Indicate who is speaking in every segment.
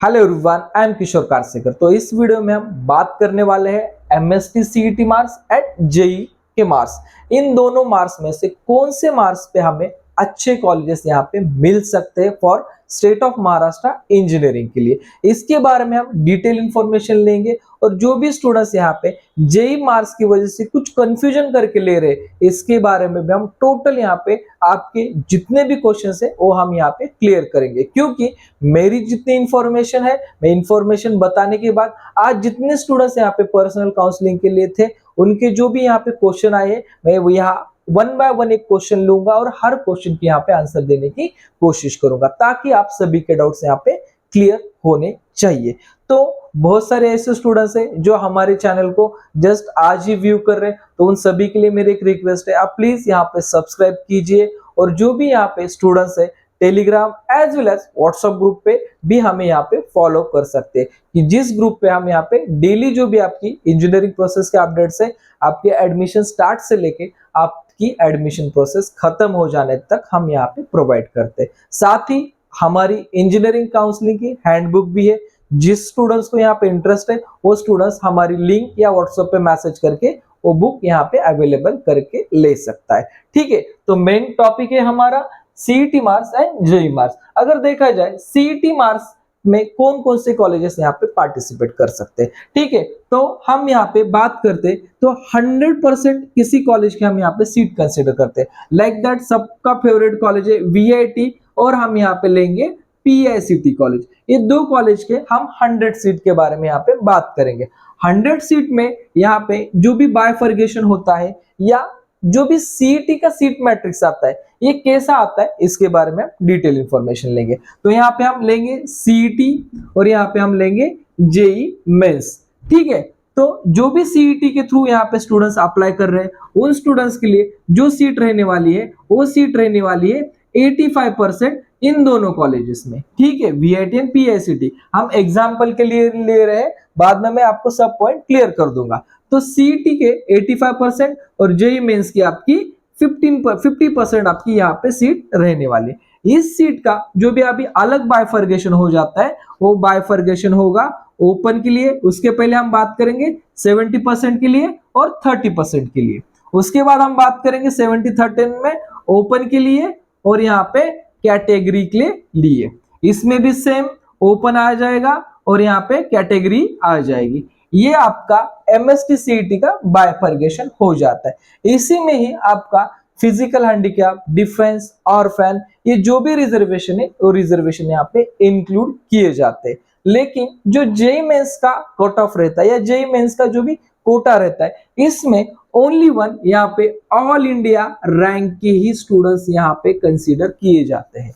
Speaker 1: Hello everyone, I am Kishor Karsekar. तो इस video में हम बात करने वाले हैं MST CET marks and JEE के मार्क्स। इन दोनों मार्क्स में से कौन से मार्क्स पे हमें अच्छे कॉलेजेस यहाँ पे मिल सकते हैं for state of Maharashtra engineering के लिए, इसके बारे में हम डिटेल इंफॉर्मेशन लेंगे। और जो भी स्टूडेंट्स यहाँ पे जेई मार्क्स की वजह से कुछ कंफ्यूजन करके ले रहे, इसके बारे में भी हम टोटल यहाँ पे आपके जितने भी क्वेश्चंस है वो हम यहाँ पे क्लियर करेंगे। क्योंकि मेरी जितनी इंफॉर्मेशन है, मैं इंफॉर्मेशन बताने के बाद आज जितने स्टूडेंट्स यहाँ पे पर्सनल काउंसलिंग के लिए थे, उनके जो भी यहाँ पे क्वेश्चन आए हैं, मैं वो यहाँ वन बाय वन एक क्वेश्चन लूंगा और हर क्वेश्चन की यहाँ पे आंसर देने की कोशिश करूंगा, ताकि आप सभी के डाउट्स यहाँ पे क्लियर होने चाहिए। तो बहुत सारे ऐसे स्टूडेंट्स हैं जो हमारे चैनल को जस्ट आज ही व्यू कर रहे हैं, तो उन सभी के लिए मेरी एक रिक्वेस्ट है, आप प्लीज यहाँ पे सब्सक्राइब कीजिए। और जो भी यहाँ पे स्टूडेंट्स है Telegram as well as WhatsApp group पे भी हमें यहाँ पे फॉलो कर सकते हैं, कि जिस ग्रुप पे हम यहाँ पे डेली जो भी आपकी इंजीनियरिंग प्रोसेस के अपडेट्स है, आपके एडमिशन स्टार्ट से लेके आपकी एडमिशन प्रोसेस खत्म हो जाने तक हम यहाँ पे प्रोवाइड करते हैं। साथ ही हमारी इंजीनियरिंग काउंसलिंग की हैंडबुक भी है। जिस स्टूडेंट्स को यहाँ पे इंटरेस्ट है वो स्टूडेंट्स हमारी लिंक या व्हाट्सएप पे मैसेज करके वो बुक यहाँ पे अवेलेबल करके ले सकता है। ठीक है, तो मेन टॉपिक है हमारा CET marks and JEE marks. अगर देखा जाए सीईटी मार्क्स में कौन कौन से कॉलेजेस यहाँ पे पार्टिसिपेट कर सकते हैं, ठीक है, तो हम यहाँ पे बात करते तो 100% किसी कॉलेज के हम यहाँ पे सीट कंसिडर करते हैं। लाइक दैट सबका फेवरेट कॉलेज है वीआईटी, और हम यहाँ पे लेंगे पीआईसीटी कॉलेज। ये दो कॉलेज के हम 100 सीट के बारे में यहाँ पे बात करेंगे। 100 सीट में यहाँ पे जो भी बायफर्गेशन होता है या जो भी सीईटी का सीट मैट्रिक्स आता है, ये कैसा आता है, इसके बारे में हम डिटेल इंफॉर्मेशन लेंगे। तो यहाँ पे हम लेंगे सीईटी और यहाँ पे हम लेंगे जेई मेंस। ठीक है, तो जो भी सीईटी के थ्रू यहाँ पे स्टूडेंट्स अप्लाई कर रहे हैं, उन स्टूडेंट्स के लिए जो सीट रहने वाली है वो सीट रहने वाली है 85% इन दोनों कॉलेजेस में। ठीक है, वीआईटी एंड पीआईसीटी हम एग्जांपल के लिए ले रहे हैं, बाद में मैं आपको सब पॉइंट क्लियर कर दूंगा। तो सीईटी के 85% और जेई मेंस की आपकी 50% आपकी यहाँ पे सीट रहने वाली। इस सीट का जो भी अभी अलग बायफर्गेशन हो जाता है, वो बायफर्गेशन होगा ओपन के लिए। उसके पहले हम बात करेंगे 70% के लिए और 30% के लिए। उसके बाद हम बात करेंगे 70-30 में ओपन के लिए और यहाँ पे कैटेगरी के लिए। इसमें भी सेम ओपन आ जाएगा और यहाँ पे कैटेगरी आ जाएगी। ये आपका एमएसटी सीईटी का बायफर्गेशन हो जाता है। इसी में ही आपका फिजिकल हैंडीकैप, डिफेंस, ऑर्फन, ये जो भी रिजर्वेशन है वो रिजर्वेशन यहाँ पे इंक्लूड किए जाते हैं। लेकिन जो जेईई मेंस का कट ऑफ रहता है या जेईई मेंस का जो भी कोटा रहता है, इसमें ओनली वन यहाँ पे ऑल इंडिया रैंक के ही स्टूडेंट्स यहाँ पे कंसीडर किए जाते हैं।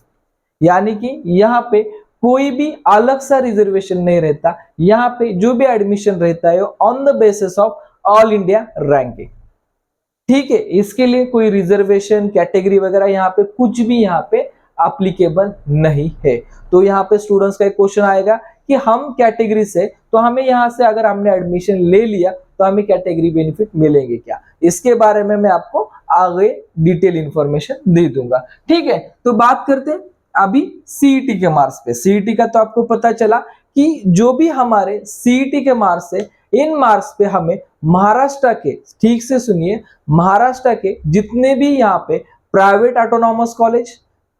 Speaker 1: यानी कि यहाँ पे कोई भी अलग सा रिजर्वेशन नहीं रहता। यहाँ पे जो भी एडमिशन रहता है on the basis of all India ranking. ठीक है, इसके लिए कोई रिजर्वेशन, कैटेगरी वगैरह यहाँ पे कुछ भी यहाँ पे एप्लीकेबल नहीं है। तो यहाँ पे स्टूडेंट्स का एक क्वेश्चन आएगा कि हम कैटेगरी से, तो हमें यहाँ से अगर हमने एडमिशन ले लिया तो हमें कैटेगरी बेनिफिट मिलेंगे क्या, इसके बारे में मैं आपको आगे डिटेल इंफॉर्मेशन दे दूंगा। ठीक है, तो बात करते हैं अभी सीईटी के मार्क्स पे। सीईटी का तो आपको पता चला कि जो भी हमारे सीईटी के मार्क्स है, इन मार्क्स पे हमें महाराष्ट्र के, ठीक से सुनिए, महाराष्ट्र के जितने भी यहाँ पे private autonomous college,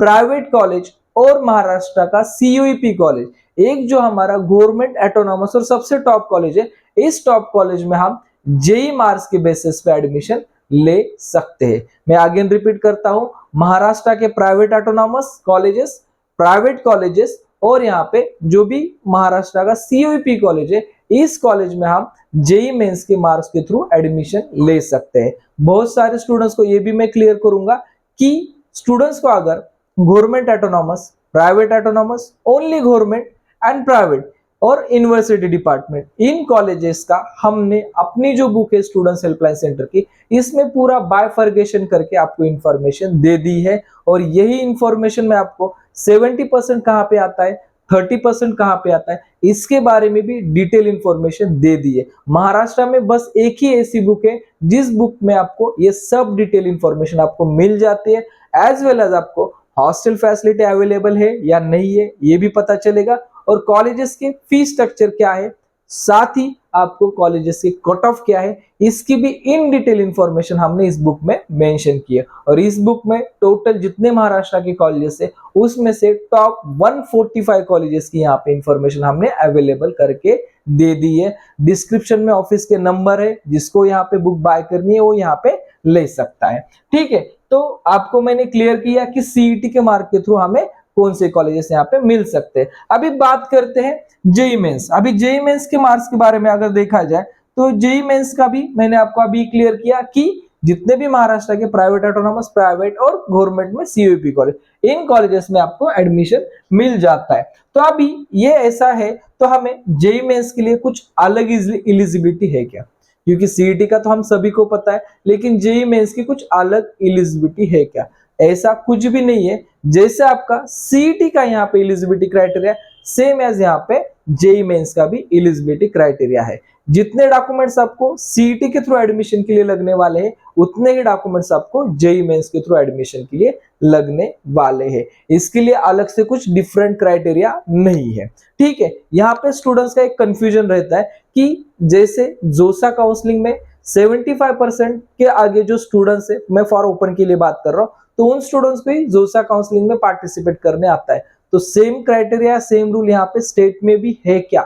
Speaker 1: private college और महाराष्ट्र का सीयूईपी कॉलेज, एक जो हमारा गवर्नमेंट ऑटोनॉमस और सबसे टॉप कॉलेज है, इस टॉप कॉलेज में हम जेईई मार्क्स के बेसिस पे एडमिशन ले सकते हैं। मैं अगेन रिपीट करता हूं, महाराष्ट्र के private autonomous colleges, private colleges और यहाँ पे जो भी महाराष्ट्र का सीयूईपी कॉलेज है, इस कॉलेज में हम जेईई मेंस के मार्क्स के थ्रू एडमिशन ले सकते हैं। बहुत सारे स्टूडेंट्स को ये भी मैं क्लियर करूंगा कि स्टूडेंट्स को अगर government autonomous, private autonomous, only government and private और यूनिवर्सिटी डिपार्टमेंट, इन कॉलेजेस का हमने अपनी जो बुक है स्टूडेंट्स हेल्पलाइन सेंटर की, इसमें पूरा बायफर्गेशन करके आपको इंफॉर्मेशन दे दी है। और यही इंफॉर्मेशन में आपको 70% कहाँ पे आता है, 30% कहाँ पे आता है, इसके बारे में भी डिटेल इंफॉर्मेशन दे दी है। महाराष्ट्र में बस एक ही ऐसी बुक है जिस बुक में आपको ये सब डिटेल इंफॉर्मेशन आपको मिल जाती है। एज वेल एज आपको हॉस्टल फैसिलिटी अवेलेबल है या नहीं है ये भी पता चलेगा, और कॉलेजेस के फी स्ट्रक्चर क्या है, साथ ही आपको कॉलेजेस के कट ऑफ क्या है, इसकी भी इन डिटेल इंफॉर्मेशन हमने इस बुक में मेंशन की है। और इस बुक में टोटल जितने महाराष्ट्र के कॉलेजेस है उसमें से टॉप 145 कॉलेजेस की यहाँ पे इंफॉर्मेशन हमने अवेलेबल करके दे दी है। डिस्क्रिप्शन में ऑफिस के नंबर है, जिसको यहाँ पे बुक बाय करनी है वो यहाँ पे ले सकता है। ठीक है, तो आपको मैंने क्लियर किया कि सीईटी के मार्क के थ्रू हमें कौन से कॉलेजेस यहाँ पे मिल सकते हैं। अभी बात करते हैं जेई मेंस। अभी जेई मेंस के मार्क्स के बारे में अगर देखा जाए तो जेई मेंस का भी मैंने आपको अभी क्लियर किया कि जितने भी महाराष्ट्र के प्राइवेट ऑटोनॉमस, प्राइवेट और गवर्नमेंट में सीयूईपी कॉलेज, इन कॉलेजेस में आपको एडमिशन मिल जाता है। तो अभी ये ऐसा है, तो हमें जेई मेंस के लिए कुछ अलग एलिजिबिलिटी है क्या? क्योंकि सीईटी का तो हम सभी को पता है, लेकिन जेई मेंस की कुछ अलग एलिजिबिलिटी है क्या? ऐसा कुछ भी नहीं है। जैसे आपका सीईटी का यहाँ पे एलिजिबिलिटी क्राइटेरिया सेम एज यहाँ पे जेई मेंस का भी एलिजिबिलिटी क्राइटेरिया है। जितने डॉक्यूमेंट्स आपको सीईटी के थ्रू एडमिशन के लिए लगने वाले हैं, उतने ही डॉक्यूमेंट्स आपको जेई मेंस के थ्रू एडमिशन के लिए लगने वाले हैं। इसके लिए अलग से कुछ डिफरेंट क्राइटेरिया नहीं है। ठीक है, यहाँ पे स्टूडेंट्स का एक कंफ्यूजन रहता है कि जैसे जोसा काउंसलिंग में 75% के आगे जो स्टूडेंट्स है, मैं फॉर ओपन के लिए बात कर रहा हूँ, तो उन स्टूडेंट्स को ही जोसा काउंसलिंग में पार्टिसिपेट करने आता है। तो सेम क्राइटेरिया, सेम रूल यहाँ पे स्टेट में भी है क्या?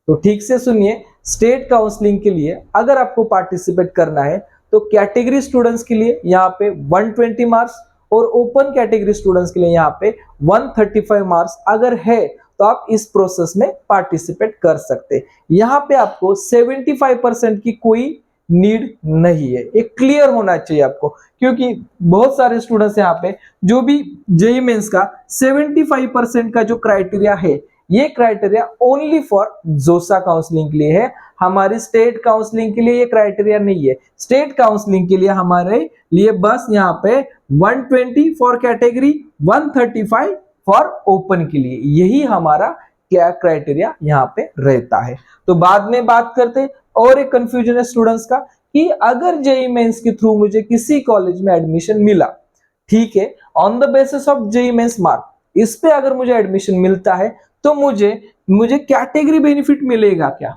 Speaker 1: तो ठीक से सुनिए, स्टेट काउंसलिंग के लिए अगर आपको पार्टिसिपेट करना है तो कैटेगरी स्टूडेंट्स के लिए यहाँ पे 120 मार्क्स और ओपन कैटेगरी स्टूडेंट्स के लिए यहाँ पे 135 मार्क्स अगर है तो आप इस प्रोसेस में पार्टिसिपेट कर सकते हैं। यहाँ पे आपको 75% की कोई नीड नहीं है, ये क्लियर होना चाहिए आपको, क्योंकि बहुत सारे स्टूडेंट्स यहाँ पे जो भी जेईई मेंस का 75% का जो क्राइटेरिया है, ये क्राइटेरिया ओनली फॉर जोसा काउंसलिंग के लिए है। हमारी स्टेट काउंसलिंग के लिए ये क्राइटेरिया नहीं है। स्टेट काउंसलिंग के लिए हमारे लिए बस यहाँ पे 120 फॉर कैटेगरी, 135 फॉर ओपन के लिए, यही हमारा क्या क्राइटेरिया यहाँ पे रहता है। तो बाद में बात करते हैं। और एक कंफ्यूजन है स्टूडेंट्स का कि अगर जेईई मेंस के थ्रू मुझे किसी कॉलेज में एडमिशन मिला, ठीक है, on the basis of JEE mains mark, इस पे अगर मुझे एडमिशन मिलता है तो मुझे कैटेगरी बेनिफिट मिलेगा क्या?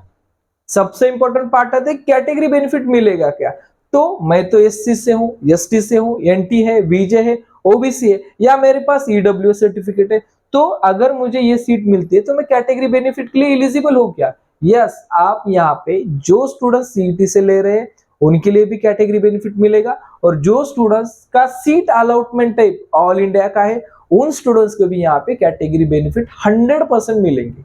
Speaker 1: सबसे इंपॉर्टेंट पार्ट आता है कैटेगरी बेनिफिट मिलेगा क्या? तो मैं तो एससी से हूं, एसटी से हूं, एनटी है, बीजे है, ओबीसी है, या मेरे पास ईडब्ल्यू सर्टिफिकेट है, तो अगर मुझे ये सीट मिलती है तो मैं कैटेगरी बेनिफिट के लिए एलिजिबल हूं क्या? यस, आप यहाँ पे जो स्टूडेंट सीईटी से ले रहे हैं उनके लिए भी कैटेगरी बेनिफिट मिलेगा, और जो स्टूडेंट्स का seat allotment type all India का है उन स्टूडेंट्स को भी यहाँ पे कैटेगरी बेनिफिट 100% मिलेंगे।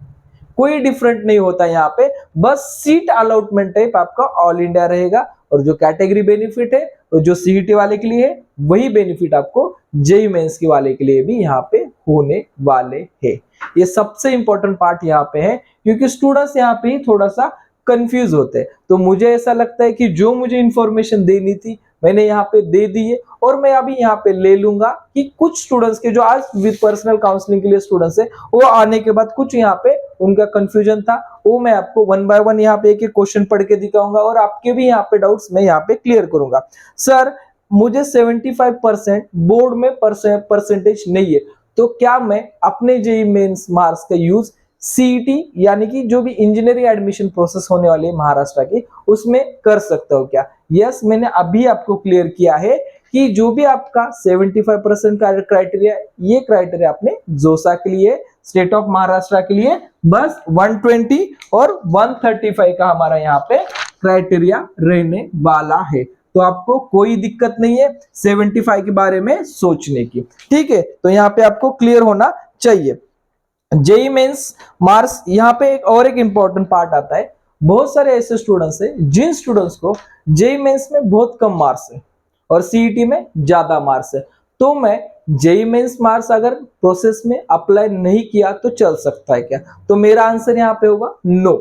Speaker 1: कोई डिफरेंट नहीं होता यहाँ पे, बस सीट अलॉटमेंट टाइप आपका ऑल इंडिया रहेगा, और जो कैटेगरी बेनिफिट है तो जो सीईटी वाले के लिए है वही बेनिफिट आपको जेईई मेंस के वाले के लिए भी यहाँ पे होने वाले हैं। ये सबसे इंपॉर्टेंट पार्ट यहाँ पे है, क्योंकि स्टूडेंट्स यहाँ पे थोड़ा सा कंफ्यूज होते हैं। तो मुझे ऐसा लगता है कि जो मुझे इंफॉर्मेशन देनी थी मैंने यहाँ पे दे दी है, और मैं अभी यहाँ पे ले लूंगा कि कुछ स्टूडेंट्स के जो आज विद पर्सनल काउंसलिंग के लिए स्टूडेंट्स है, वो आने के बाद कुछ यहाँ पे उनका कंफ्यूजन था, वो मैं आपको वन बाय वन यहाँ पे एक एक क्वेश्चन पढ़ के दिखाऊंगा, और आपके भी यहाँ पे डाउट्स मैं यहाँ पे क्लियर करूंगा। सर, मुझे 75% बोर्ड में परसेंटेज नहीं है, तो क्या मैं अपने जेईई मेंस मार्क्स का यूज सीईटी यानी कि जो भी इंजीनियरिंग एडमिशन प्रोसेस होने वाली है महाराष्ट्र की, उसमें कर सकता हूँ क्या? यस, मैंने अभी आपको क्लियर किया है कि जो भी आपका 75% का क्राइटेरिया, ये क्राइटेरिया आपने जोसा के लिए, स्टेट ऑफ महाराष्ट्र के लिए बस 120 और 135 का हमारा यहाँ पे क्राइटेरिया रहने वाला है। तो आपको कोई दिक्कत नहीं है 75 के बारे में सोचने की। ठीक है, तो यहाँ पे आपको क्लियर होना चाहिए। जेईई मेंस मार्क्स, यहाँ पे एक इंपॉर्टेंट पार्ट आता है। बहुत सारे ऐसे स्टूडेंट्स हैं जिन स्टूडेंट्स को जेईई मेंस में बहुत कम मार्क्स है और सीईटी में ज्यादा मार्क्स है, तो मैं जेईई मेंस मार्क्स अगर प्रोसेस में अप्लाई नहीं किया तो चल सकता है क्या? तो मेरा आंसर यहाँ पे होगा नो,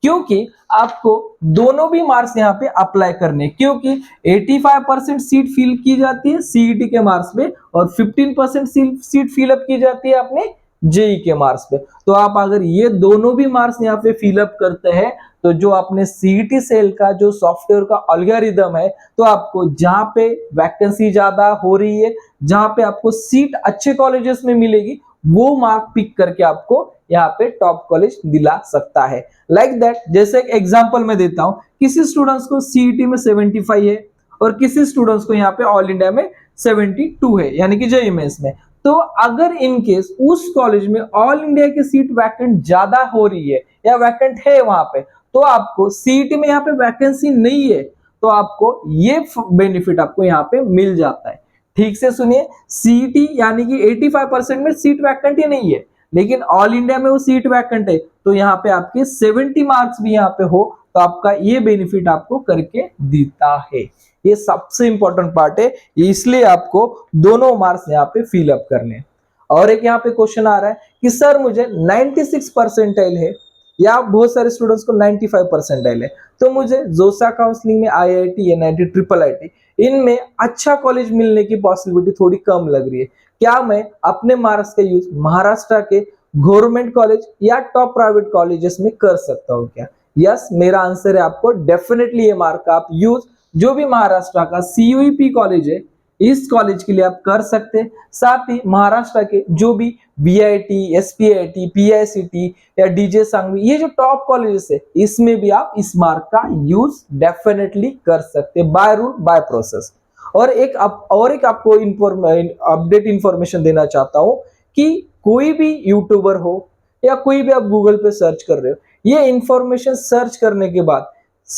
Speaker 1: क्योंकि आपको दोनों भी मार्क्स यहाँ पे अप्लाई करने, क्योंकि 85% सीट फिल की जाती है सीईटी के मार्क्स पे और 15% सीट फिलअप की जाती है अपने जेईई के मार्क्स पे। तो आप अगर ये दोनों भी मार्क्स यहाँ पे फिलअप करते हैं तो जो आपने सीईटी सेल का जो सॉफ्टवेयर का एल्गोरिदम है, तो आपको जहां पे वैकेंसी ज्यादा हो रही है, जहां पे आपको सीट अच्छे कॉलेजेस में मिलेगी, वो मार्क पिक करके आपको यहाँ पे टॉप कॉलेज दिला सकता है। लाइक दैट, जैसे एक एग्जांपल मैं देता हूँ, किसी स्टूडेंट्स को सीईटी में 75 है और किसी स्टूडेंट्स को यहाँ पे ऑल इंडिया में 72 है, यानी कि जेईई मेंस में। तो अगर इन केस उस कॉलेज में ऑल इंडिया की सीट वैकेंट ज्यादा हो रही है या वैकेंट है वहां पे, तो आपको सीईटी में यहाँ पे वैकेंसी नहीं है, तो आपको ये बेनिफिट आपको यहाँ पे मिल जाता है। ठीक से सुनिए, सीईटी यानी कि 85% में सीट वैकेंट ही नहीं है, लेकिन ऑल इंडिया में वो सीट वैकेंट है, तो यहाँ पे आपके 70 मार्क्स भी यहाँ पे हो तो आपका ये बेनिफिट आपको करके देता है। ये सबसे इंपॉर्टेंट पार्ट है, इसलिए आपको दोनों मार्क्स यहाँ पे फिल अप करने। और एक यहाँ पे क्वेश्चन आ रहा है कि सर मुझे 96 परसेंटाइल है या बहुत सारे स्टूडेंट्स को 95 परसेंटाइल है, तो मुझे जोसा काउंसलिंग में आईआईटी, एनआईटी, ट्रिपल आईटी इनमें अच्छा कॉलेज मिलने की पॉसिबिलिटी थोड़ी कम लग रही है, क्या मैं अपने मार्क्स का यूज महाराष्ट्र के गवर्नमेंट कॉलेज या टॉप प्राइवेट कॉलेजेस में कर सकता हूँ क्या? यस, मेरा आंसर है आपको डेफिनेटली ये मार्क आप यूज जो भी महाराष्ट्र का सीयूईपी कॉलेज है इस कॉलेज के लिए आप कर सकते हैं। साथ ही महाराष्ट्र के जो भी बीआईटी, एसपीआईटी, पीआईसीटी या डीजे सांगवी, ये जो टॉप कॉलेजेस है इसमें भी आप इस मार्क का यूज डेफिनेटली कर सकते हैं, बाय रूल बाय प्रोसेस। और एक आपको अपडेट इंफॉर्मेशन देना चाहता हूं कि कोई भी यूट्यूबर हो या कोई भी आप गूगल पे सर्च कर रहे हो, ये इंफॉर्मेशन सर्च करने के बाद,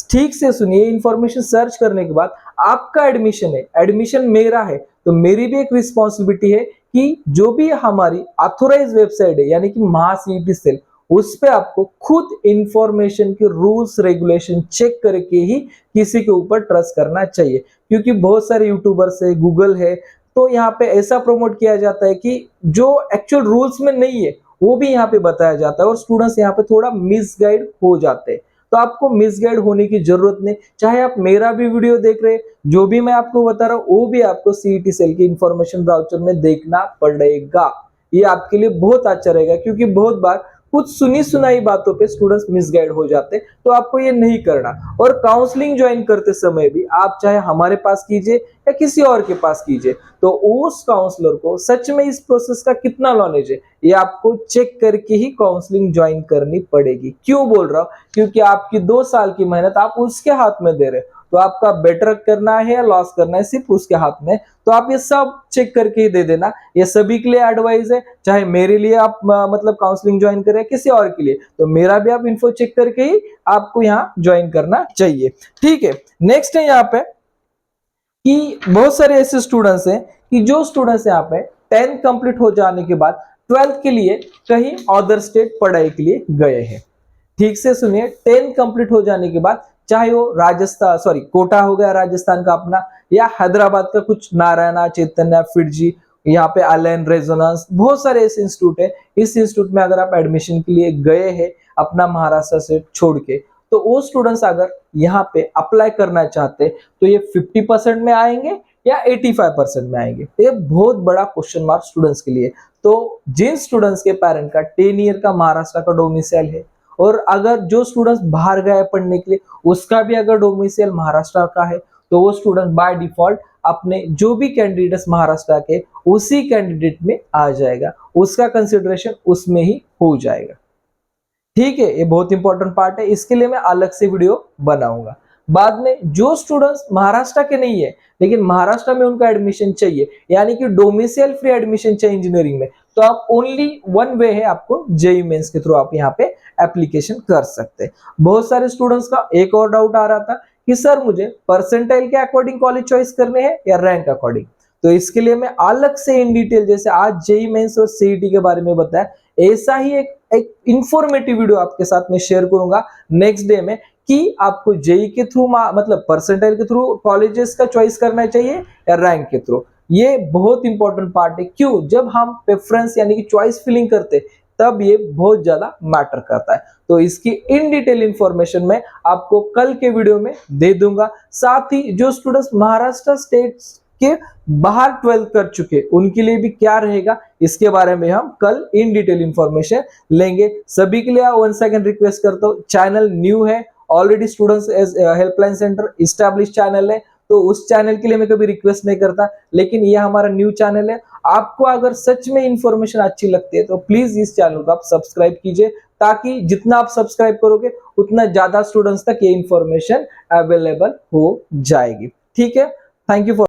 Speaker 1: ठीक से सुनिए, इंफॉर्मेशन सर्च करने के बाद आपका एडमिशन है, एडमिशन मेरा है, तो मेरी भी एक रिस्पॉन्सिबिलिटी है कि जो भी हमारी ऑथोराइज वेबसाइट है यानी कि महासीईटी सेल, उस पे आपको खुद इंफॉर्मेशन के रूल्स रेगुलेशन चेक करके ही किसी के ऊपर ट्रस्ट करना चाहिए। क्योंकि बहुत सारे यूट्यूबर्स है, गूगल है, तो यहाँ पे ऐसा प्रमोट किया जाता है कि जो एक्चुअल रूल्स में नहीं है वो भी यहाँ पे बताया जाता है और स्टूडेंट्स यहाँ पे थोड़ा मिसगाइड हो जाते हैं। तो आपको मिसगाइड होने की जरूरत नहीं, चाहे आप मेरा भी वीडियो देख रहे हैं, जो भी मैं आपको बता रहा हूँ वो भी आपको सीईटी सेल की इंफॉर्मेशन ब्राउचर में देखना पड़ेगा। ये आपके लिए बहुत अच्छा रहेगा, क्योंकि बहुत बार कुछ सुनी सुनाई बातों पे स्टूडेंट्स मिसगाइड हो जाते, तो आपको ये नहीं करना। और काउंसलिंग ज्वाइन करते समय भी आप चाहे हमारे पास कीजिए या किसी और के पास कीजिए, तो उस काउंसलर को सच में इस प्रोसेस का कितना नॉलेज है ये आपको चेक करके ही काउंसलिंग ज्वाइन करनी पड़ेगी। क्यों बोल रहा हूं? क्योंकि आपकी 2 साल की मेहनत आप उसके हाथ में दे रहे, तो आपका बेटर करना है या लॉस करना है सिर्फ उसके हाथ में। तो आप ये सब चेक करके ही दे देना। ये सभी के लिए एडवाइस है, चाहे मेरे लिए आप मतलब काउंसलिंग ज्वाइन करें किसी और के लिए, तो मेरा भी आप इन्फो चेक करके ही आपको यहाँ ज्वाइन करना चाहिए। ठीक है, नेक्स्ट है यहाँ पे कि बहुत सारे ऐसे स्टूडेंट्स हैं कि जो स्टूडेंट्स यहाँ पे 10th कंप्लीट हो जाने के बाद 12th के लिए कहीं अदर स्टेट पढ़ाई के लिए गए हैं। ठीक से सुनिए, 10th कंप्लीट हो जाने के बाद चाहे वो राजस्थान कोटा हो गया राजस्थान का अपना, या हैदराबाद का कुछ नारायणा, चैतन्य, फिरजी, यहाँ पे अलेन, रेजोनेंस, बहुत सारे ऐसे इंस्टीट्यूट है। इस इंस्टीट्यूट में अगर आप एडमिशन के लिए गए हैं अपना महाराष्ट्र से छोड़ के, तो वो स्टूडेंट्स अगर यहाँ पे अप्लाई करना चाहते तो ये 50% में आएंगे या 85% में आएंगे? ये बहुत बड़ा क्वेश्चन मार्क स्टूडेंट्स के लिए। तो जिन स्टूडेंट्स के पेरेंट का 10 ईयर का महाराष्ट्र का डोमिसाइल है, और अगर जो स्टूडेंट्स बाहर गए पढ़ने के लिए उसका भी अगर डोमिसाइल महाराष्ट्र का है, तो वो स्टूडेंट बाय डिफॉल्ट अपने जो भी कैंडिडेट्स महाराष्ट्र के उसी कैंडिडेट में आ जाएगा, उसका कंसिडरेशन उसमें ही हो जाएगा। ठीक है, ये बहुत इंपॉर्टेंट पार्ट है, इसके लिए मैं अलग से वीडियो बनाऊंगा। बाद में जो स्टूडेंट्स महाराष्ट्र के नहीं है लेकिन महाराष्ट्र में उनका एडमिशन चाहिए, यानी कि डोमिसाइल फ्री एडमिशन चाहिए इंजीनियरिंग में, तो आप ओनली वन वे है, आपको जेईई मेंस के थ्रू आप यहाँ पे एप्लीकेशन कर सकते हैं। बहुत सारे स्टूडेंट्स का एक और डाउट आ रहा था कि सर मुझे परसेंटाइल के अकॉर्डिंग कॉलेज चॉइस करने हैं या रैंक अकॉर्डिंग, तो इसके लिए मैं अलग से इन डिटेल, जैसे आज जेईई मेंस और सीईटी के बारे में बताया, ऐसा ही एक इंफॉर्मेटिव वीडियो आपके साथ में शेयर करूंगा नेक्स्ट डे में कि आपको जेईई के थ्रू मतलब परसेंटाइल के थ्रू कॉलेजेस का चॉइस करना चाहिए या रैंक के थ्रू। ये बहुत इंपॉर्टेंट पार्ट है, क्यों? जब हम प्रेफरेंस यानी कि चॉइस फिलिंग करते तब ये बहुत ज्यादा मैटर करता है। तो इसकी इन डिटेल इंफॉर्मेशन मैं आपको कल के वीडियो में दे दूंगा। साथ ही जो स्टूडेंट्स महाराष्ट्र स्टेट के बाहर 12th कर चुके उनके लिए भी क्या रहेगा, इसके बारे में हम कल इन डिटेल इंफॉर्मेशन लेंगे। सभी के लिए 1 सेकंड रिक्वेस्ट करता हूँ, चैनल न्यू है, already students helpline centre establish channel है, तो उस चैनल के लिए मैं कभी रिक्वेस्ट नहीं करता, लेकिन ये हमारा न्यू चैनल है। आपको अगर सच में इंफॉर्मेशन अच्छी लगती है तो प्लीज इस चैनल को आप सब्सक्राइब कीजिए, ताकि जितना आप सब्सक्राइब करोगे उतना ज्यादा स्टूडेंट्स तक ये इंफॉर्मेशन अवेलेबल हो जाएगी। ठीक है, थैंक यू फॉर